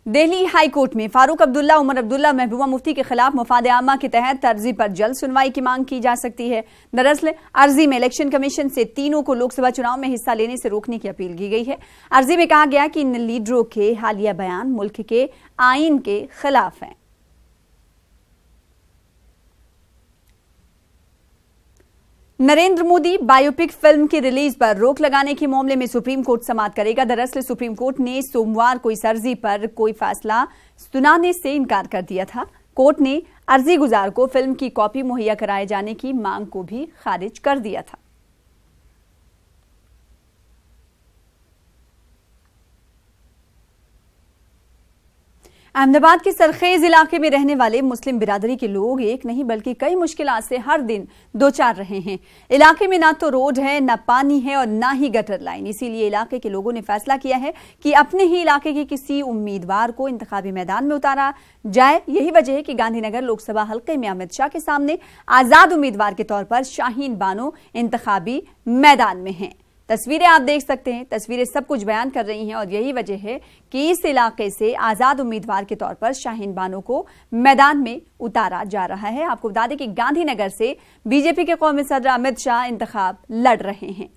Delhi high court में फारूक अब्दुल्ला, उमर अब्दुल्ला, महबूबा मुफ्ती के खिलाफ मुफाद आमा के तहत अर्जी पर जल्द सुनवाई की मांग की जा सकती है। दरअसल अर्जी में इलेक्शन कमीशन से तीनों को लोकसभा चुनाव में हिस्सा लेने से रोकने की अपील की गई है। अर्जी में कहा गया कि इन लीडरों के हालिया बयान मुल्क के आईन के खिलाफ हैं। नरेंद्र मोदी बायोपिक फिल्म की रिलीज पर रोक लगाने के मामले में सुप्रीम कोर्ट समाअत करेगा। दरअसल सुप्रीम कोर्ट ने सोमवार को इस अर्जी पर कोई फैसला सुनाने से इनकार कर दिया था। कोर्ट ने अर्जी गुजार को फिल्म की कॉपी मुहैया कराए जाने की मांग को भी खारिज कर दिया था। अहमदाबाद के सरखेज इलाके में रहने वाले मुस्लिम बिरादरी के लोग एक नहीं बल्कि कई मुश्किलात से हर दिन दो चार रहे हैं। इलाके में ना तो रोड है, ना पानी है और ना ही गटर लाइन। इसीलिए इलाके के लोगों ने फैसला किया है कि अपने ही इलाके के किसी उम्मीदवार को इंतखाबी मैदान में उतारा जाए। यही वजह है कि गांधीनगर लोकसभा हल्के में अमित शाह के सामने आजाद उम्मीदवार के तौर पर शाहीन बानो इंतखाबी मैदान में हैं। तस्वीरें आप देख सकते हैं, तस्वीरें सब कुछ बयान कर रही हैं और यही वजह है कि इस इलाके से आजाद उम्मीदवार के तौर पर शाहीन बानो को मैदान में उतारा जा रहा है। आपको बता दें कि गांधीनगर से बीजेपी के कौमी सदर अमित शाह इंतखाब लड़ रहे हैं।